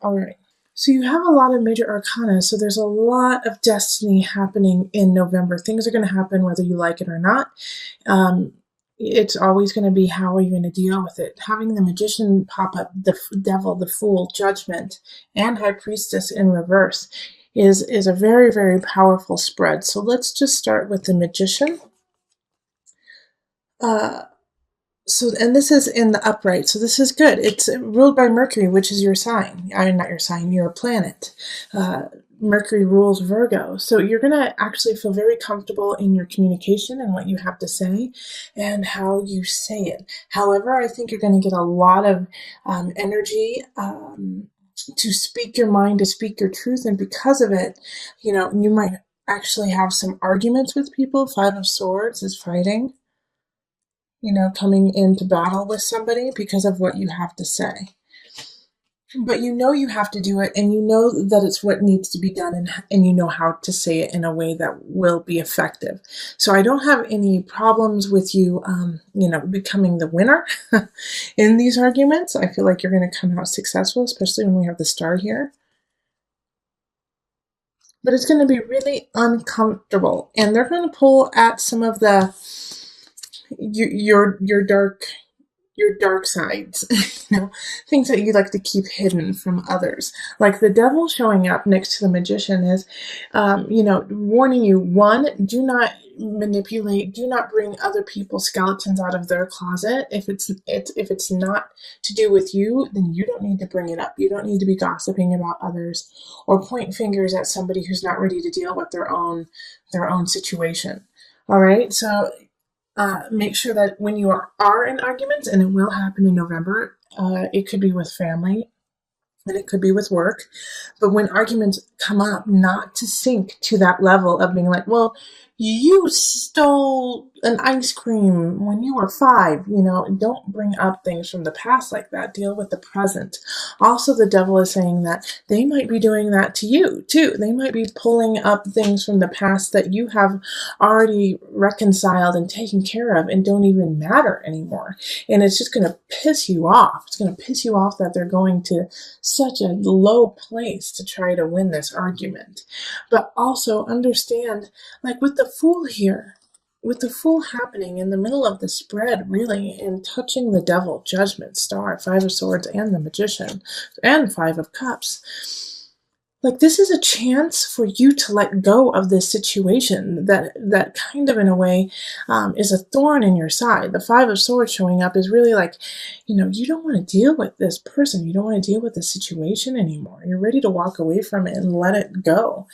All right. So you have a lot of major arcana, so there's a lot of destiny happening in November. Things are going to happen whether you like it or not. It's always going to be how are you going to deal with it. Having the Magician pop up, the Devil, the Fool, Judgment, and High Priestess in reverse is a very, very powerful spread. So let's just start with the Magician. And this is in the upright, so this is good. It's ruled by Mercury, which is your sign. I mean, not your sign, your planet. Mercury rules Virgo, so you're going to actually feel very comfortable in your communication and what you have to say and how you say it. However, I think you're going to get a lot of energy to speak your mind, to speak your truth, and because of it, you might actually have some arguments with people. Five of Swords is fighting. Coming into battle with somebody because of what you have to say. But you have to do it, and you know that it's what needs to be done, and you know how to say it in a way that will be effective. So I don't have any problems with you, becoming the winner in these arguments. I feel like you're going to come out successful, especially when we have the star here. But it's going to be really uncomfortable, and they're going to pull at some of the your dark sides, things that you like to keep hidden from others. Like the Devil showing up next to the Magician is, warning you, one, do not manipulate, do not bring other people's skeletons out of their closet. If it's not to do with you, then you don't need to bring it up. You don't need to be gossiping about others or point fingers at somebody who's not ready to deal with their own situation. All right, so make sure that when you are in arguments, and it will happen in November, it could be with family and it could be with work, but when arguments come up, not to sink to that level of being like, well, you stole an ice cream when you were 5, don't bring up things from the past like that. Deal with the present. Also, the Devil is saying that they might be doing that to you too. They might be pulling up things from the past that you have already reconciled and taken care of and don't even matter anymore. And it's just going to piss you off. It's going to piss you off that they're going to such a low place to try to win this argument. But also understand, like with the Fool here, with the Fool happening in the middle of the spread, really, and touching the Devil, Judgment, Star, Five of Swords, and the Magician, and Five of Cups, like this is a chance for you to let go of this situation that kind of, in a way, is a thorn in your side. The Five of Swords showing up is really like, you don't want to deal with this person. You don't want to deal with the situation anymore. You're ready to walk away from it and let it go.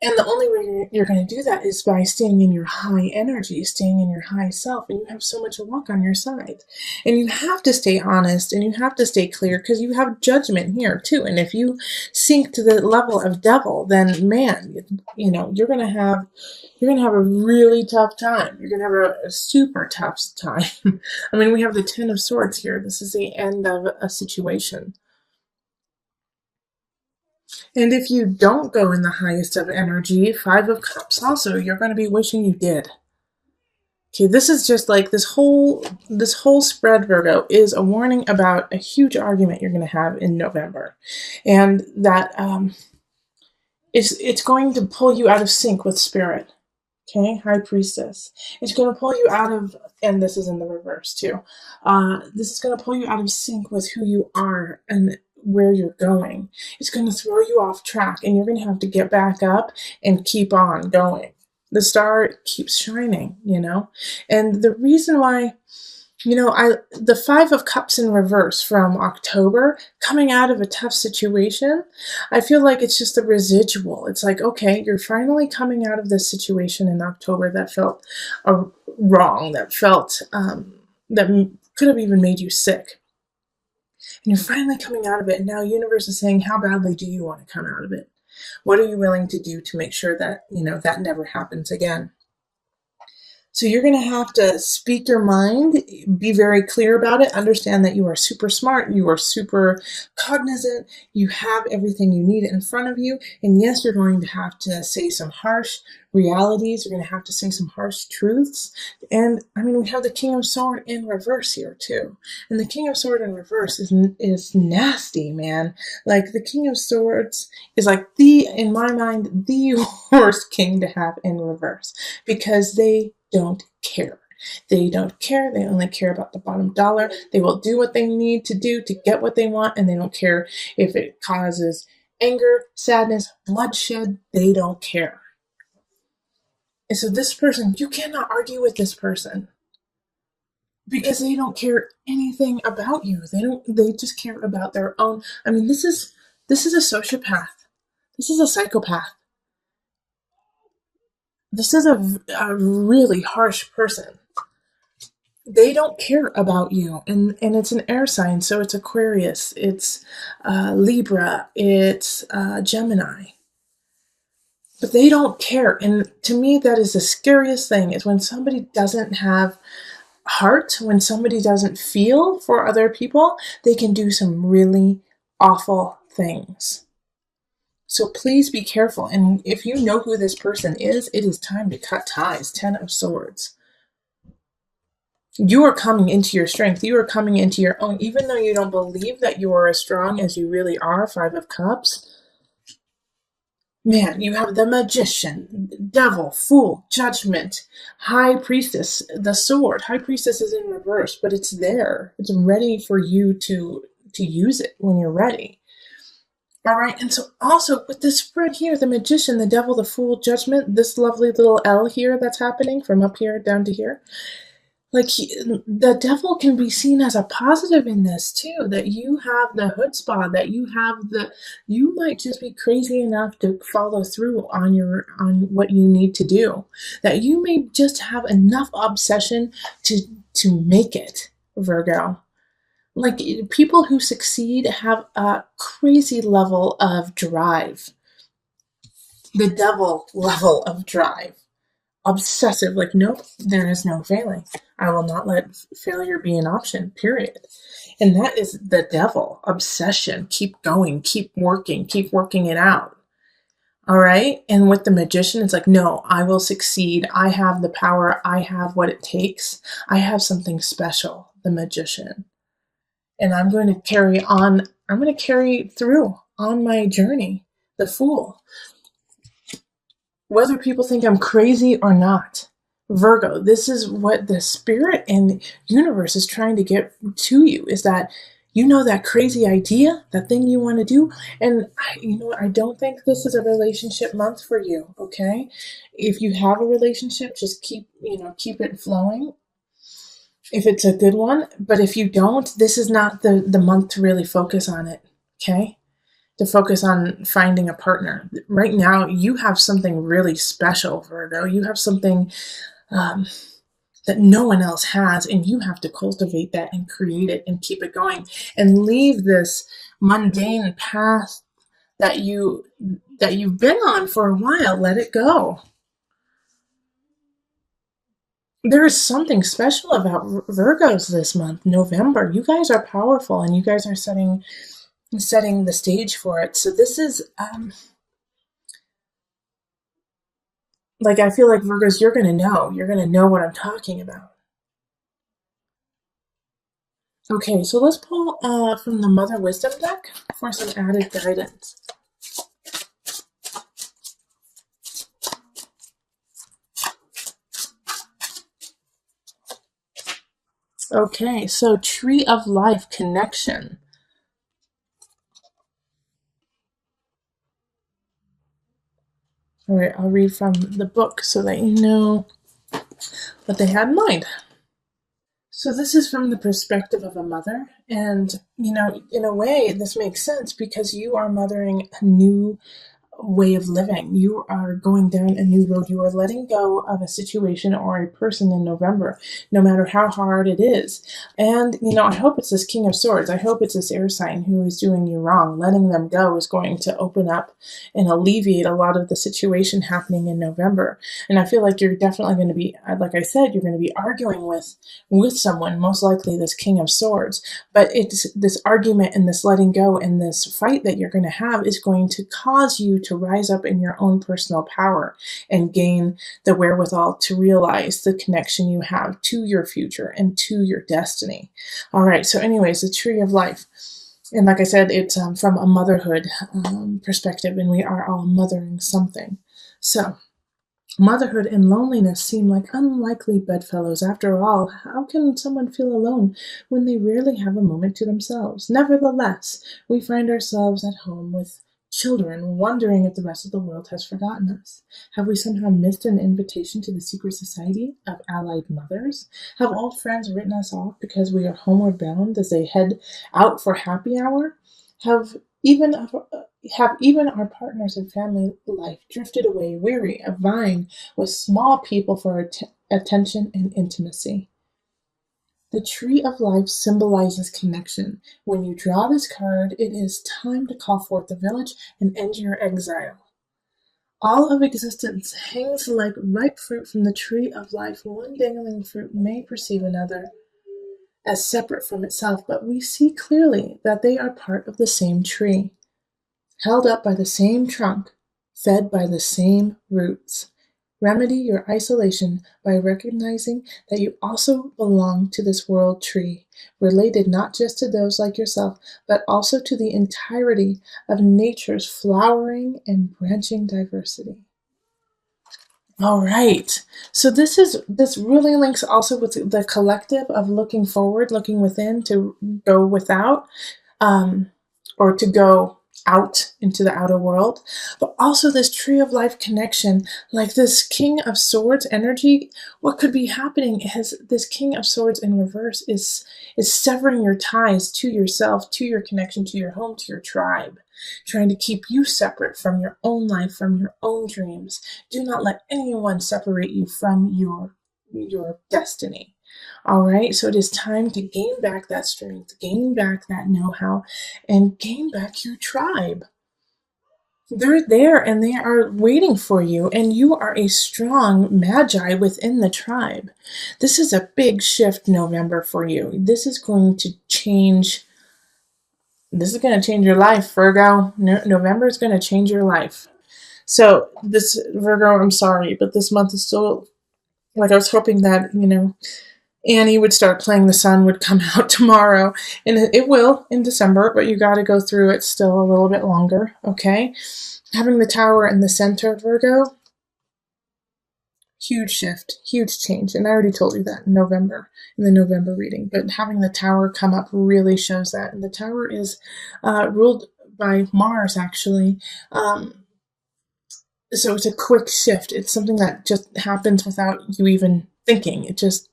And the only way you're going to do that is by staying in your high energy, staying in your high self, and you have so much luck on your side. And you have to stay honest, and you have to stay clear, because you have Judgment here too. And if you sink to the level of Devil, then man, you're going to have a really tough time. You're going to have a super tough time. I mean, we have the Ten of Swords here. This is the end of a situation. And if you don't go in the highest of energy, Five of Cups also, you're going to be wishing you did. Okay, this is just like this whole spread, Virgo, is a warning about a huge argument you're going to have in November. And that it's going to pull you out of sync with spirit. Okay, High Priestess. It's going to pull you out of, and this is in the reverse too, this is going to pull you out of sync with who you are and where you're going. It's going to throw you off track, and you're going to have to get back up and keep on going. The star keeps shining, and the reason why, the Five of Cups in reverse from October, coming out of a tough situation, I feel like it's just a residual. It's like, okay, you're finally coming out of this situation in October that felt wrong, that felt, that could have even made you sick. And you're finally coming out of it, and now universe is saying, how badly do you want to come out of it? What are you willing to do to make sure that, that never happens again? So you're going to have to speak your mind, be very clear about it, understand that you are super smart, you are super cognizant, you have everything you need in front of you. And yes, you're going to have to say some harsh realities, you're going to have to say some harsh truths. And I mean, we have the King of Sword in reverse here too. And the King of Sword in reverse is nasty, man. Like the King of Swords is like in my mind, the worst king to have in reverse, because they don't care. They don't care. They only care about the bottom dollar. They will do what they need to do to get what they want, and they don't care if it causes anger, sadness, bloodshed. They don't care. And so this person, you cannot argue with this person because they don't care anything about you. They just care about their own. I mean, this is a sociopath. This is a psychopath. This is a really harsh person. They don't care about you, and it's an air sign, so it's Aquarius, it's Libra, it's Gemini, but they don't care. And to me, that is the scariest thing, is when somebody doesn't have heart, when somebody doesn't feel for other people, they can do some really awful things. So please be careful, and if you know who this person is, it is time to cut ties. 10 of Swords. You are coming into your strength. You are coming into your own, even though you don't believe that you are as strong as you really are. 5 of Cups. Man, you have the Magician, Devil, Fool, Judgment, High Priestess, the Sword. High Priestess is in reverse, but it's there. It's ready for you to use it when you're ready. All right, and so also with this spread here, the Magician, the Devil, the Fool, Judgment, this lovely little L here that's happening from up here down to here. Like the devil can be seen as a positive in this too, that you have the chutzpah, that you might just be crazy enough to follow through on what you need to do, that you may just have enough obsession to make it, Virgo. Like people who succeed have a crazy level of drive, the devil level of drive. Obsessive, like, nope, there is no failing. I will not let failure be an option, period. And that is the devil. Obsession. Keep going, keep working it out. All right. And with the Magician, it's like, no, I will succeed. I have the power. I have what it takes. I have something special, the Magician. And I'm going to carry on. I'm going to carry through on my journey, the Fool. Whether people think I'm crazy or not, Virgo, this is what the spirit and universe is trying to get to you, is that you know that crazy idea, that thing you want to do. And I don't think this is a relationship month for you, okay? If you have a relationship, just keep it flowing if it's a good one. But if you don't, this is not the month to really focus on it, okay? To focus on finding a partner. Right now, you have something really special, Virgo. You have something that no one else has, and you have to cultivate that and create it and keep it going and leave this mundane path that you've been on for a while. Let it go. There is something special about Virgos this month, November. You guys are powerful, and you guys are setting the stage for it. So this is like, I feel like Virgos, you're going to know what I'm talking about. Okay, so let's pull from the Mother Wisdom deck for some added guidance. Okay, so Tree of Life connection. All right, I'll read from the book so that you know what they had in mind. So this is from the perspective of a mother, and in a way this makes sense because you are mothering a new way of living. You are going down a new road. You are letting go of a situation or a person in November, no matter how hard it is. And, I hope it's this King of Swords. I hope it's this air sign who is doing you wrong. Letting them go is going to open up and alleviate a lot of the situation happening in November. And I feel like you're definitely going to be, like I said, you're going to be arguing with someone, most likely this King of Swords. But it's this argument and this letting go and this fight that you're going to have is going to cause you to rise up in your own personal power and gain the wherewithal to realize the connection you have to your future and to your destiny. All right. So anyways, the Tree of Life. And like I said, it's from a motherhood perspective, and we are all mothering something. So motherhood and loneliness seem like unlikely bedfellows. After all, how can someone feel alone when they rarely have a moment to themselves? Nevertheless, we find ourselves at home with children, wondering if the rest of the world has forgotten us. Have we somehow missed an invitation to the secret society of allied mothers? Have old friends written us off because we are homeward bound as they head out for happy hour? Have even our partners in family life drifted away, weary of vying with small people for attention and intimacy? The Tree of Life symbolizes connection. When you draw this card, it is time to call forth the village and end your exile. All of existence hangs like ripe fruit from the Tree of Life. One dangling fruit may perceive another as separate from itself, but we see clearly that they are part of the same tree, held up by the same trunk, fed by the same roots. Remedy your isolation by recognizing that you also belong to this world tree, related not just to those like yourself, but also to the entirety of nature's flowering and branching diversity. All right. So this really links also with the collective of looking forward, looking within to go without, or to go out into the outer world, but also this Tree of Life connection, like this King of Swords energy. What could be happening is this King of Swords in reverse is severing your ties to yourself, to your connection, to your home, to your tribe, trying to keep you separate from your own life, from your own dreams. Do not let anyone separate you from your destiny. All right, so it is time to gain back that strength, gain back that know-how, and gain back your tribe. They're there and they are waiting for you, and you are a strong magi within the tribe. This is a big shift November for you. This is going to change. This is going to change your life, Virgo. November is going to change your life. So this, Virgo, I'm sorry, but this month is still, like, I was hoping that, Annie would start playing The Sun would come out tomorrow, and it will in December, but you got to go through it still a little bit longer, okay? Having the Tower in the center, Virgo, huge shift, huge change, and I already told you that in the November reading, but having the Tower come up really shows that, and the Tower is ruled by Mars, actually. So it's a quick shift. It's something that just happens without you even thinking. It just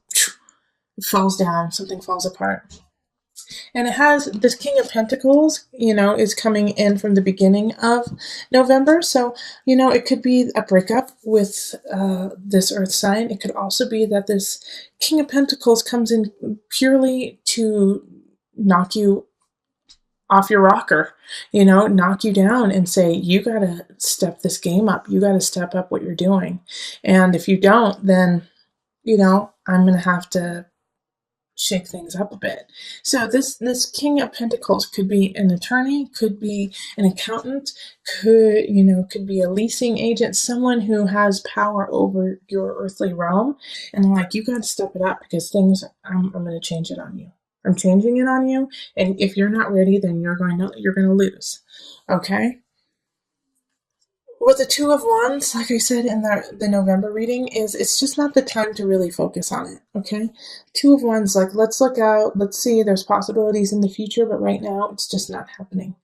falls down, something falls apart. And it has this King of Pentacles, is coming in from the beginning of November. So, it could be a breakup with this earth sign. It could also be that this King of Pentacles comes in purely to knock you off your rocker, knock you down and say, you got to step this game up. You got to step up what you're doing. And if you don't, then, I'm going to have to shake things up a bit. So this King of Pentacles could be an attorney, could be an accountant, could be a leasing agent, someone who has power over your earthly realm, and like, you got to step it up because I'm going to change it on you. I'm changing it on you, and if you're not ready, then you're going to lose. Okay? With the Two of Wands, like I said in the November reading, it's just not the time to really focus on it, okay? Two of Wands, like, let's look out, let's see, there's possibilities in the future, but right now, it's just not happening.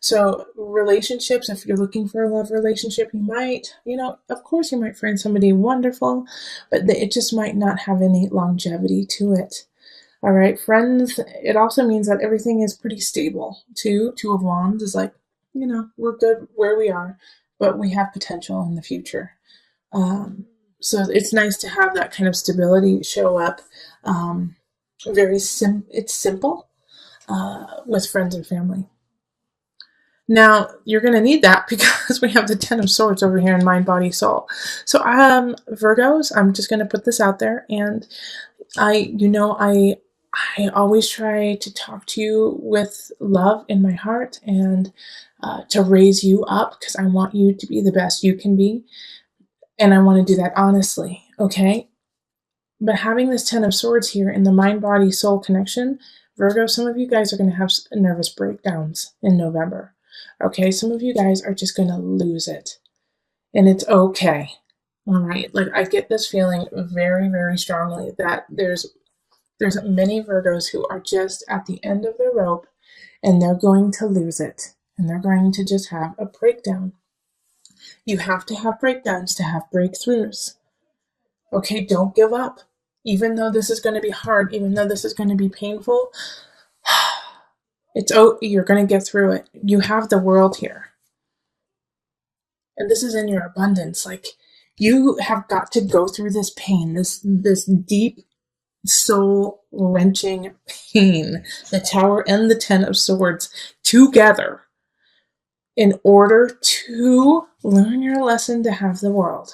So relationships, if you're looking for a love relationship, you might, of course you might find somebody wonderful, but it just might not have any longevity to it. All right, friends, it also means that everything is pretty stable, too. Two of Wands is like, we're good where we are. but we have potential in the future. So it's nice to have that kind of stability show up. Um, it's simple with friends and family. Now you're going to need that because we have the Ten of Swords over here in mind, body, soul. So Virgos, I'm just going to put this out there, and I always try to talk to you with love in my heart and to raise you up because I want you to be the best you can be, and I want to do that honestly. Okay, but having this Ten of Swords here in the mind, body, soul connection, Virgo, some of you guys are going to have nervous breakdowns in November. Okay, some of you guys are just going to lose it. And it's okay. All right. Like, I get this feeling very, very strongly that there's many Virgos who are just at the end of the rope and they're going to lose it. And they're going to just have a breakdown. You have to have breakdowns to have breakthroughs. Okay, don't give up. Even though this is going to be hard, even though this is going to be painful, you're going to get through it. You have the world here. And this is in your abundance. Like, you have got to go through this pain, this deep, soul wrenching pain, the Tower and the Ten of Swords together in order to learn your lesson to have the world.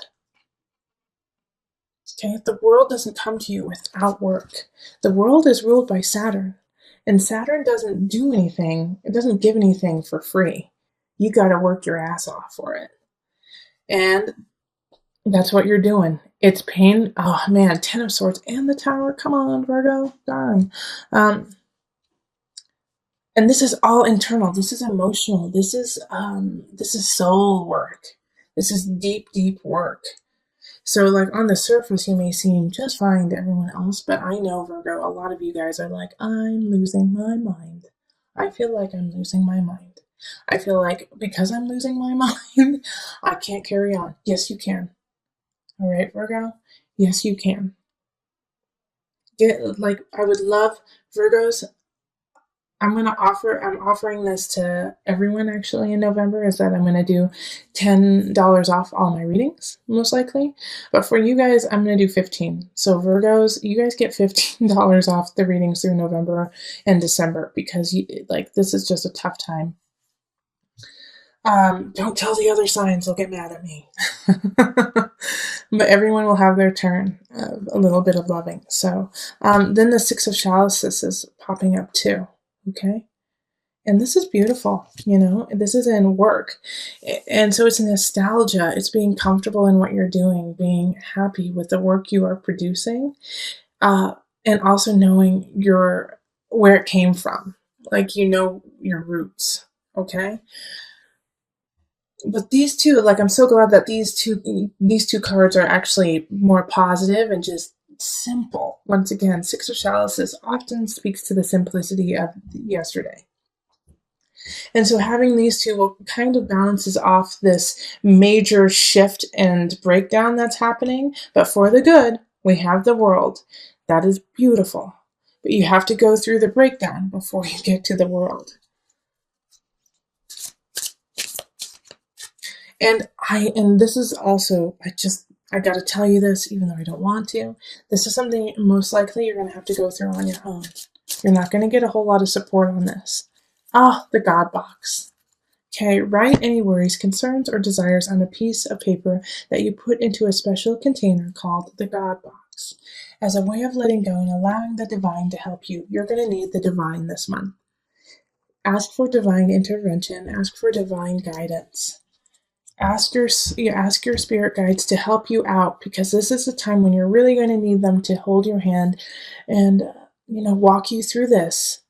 Okay, the world doesn't come to you without work. The world is ruled by Saturn, and Saturn doesn't do anything. It doesn't give anything for free. You got to work your ass off for it. And that's what you're doing. It's pain. Oh man, Ten of Swords and the Tower. Come on, Virgo. Darn. And this is all internal. This is emotional. This is soul work. This is deep, deep work. So, like, on the surface, you may seem just fine to everyone else, but I know, Virgo, a lot of you guys are like, I'm losing my mind. I feel like I'm losing my mind. I feel like because I'm losing my mind, I can't carry on. Yes, you can. All right, Virgo? Yes, you can. I would love Virgos. I'm offering this to everyone actually in November, is that I'm going to do $10 off all my readings, most likely. But for you guys, I'm going to do 15. So Virgos, you guys get $15 off the readings through November and December because this is just a tough time. Don't tell the other signs, they'll get mad at me. But everyone will have their turn of a little bit of loving. So then the Six of Chalices is popping up too. Okay. And this is beautiful, this is in work. And so it's nostalgia. It's being comfortable in what you're doing, being happy with the work you are producing, and also knowing where it came from. Like, your roots. Okay. But these two, I'm so glad that these two cards are actually more positive and just simple. Once again, Six of Chalices often speaks to the simplicity of yesterday. And so having these two will kind of balances off this major shift and breakdown that's happening. But for the good, we have the world. That is beautiful. But you have to go through the breakdown before you get to the world. And this is also, I got to tell you this, even though I don't want to. This is something most likely you're going to have to go through on your own. You're not going to get a whole lot of support on this. The God box. Okay, write any worries, concerns, or desires on a piece of paper that you put into a special container called the God box. As a way of letting go and allowing the divine to help you, you're going to need the divine this month. Ask for divine intervention. Ask for divine guidance. Ask your spirit guides to help you out, because this is the time when you're really going to need them to hold your hand and walk you through this.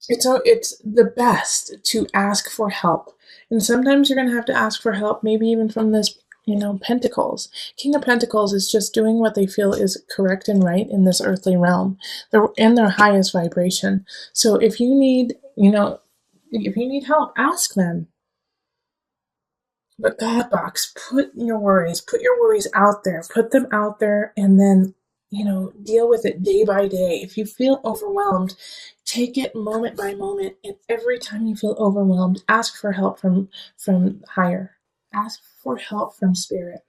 It's the best to ask for help, and sometimes you're going to have to ask for help, maybe even from this Pentacles. King of Pentacles is just doing what they feel is correct and right in this earthly realm. They're in their highest vibration. So if you need help, ask them. But God box, put your worries out there, put them out there, and then, deal with it day by day. If you feel overwhelmed, take it moment by moment. And every time you feel overwhelmed, ask for help from higher. ask for help from spirit.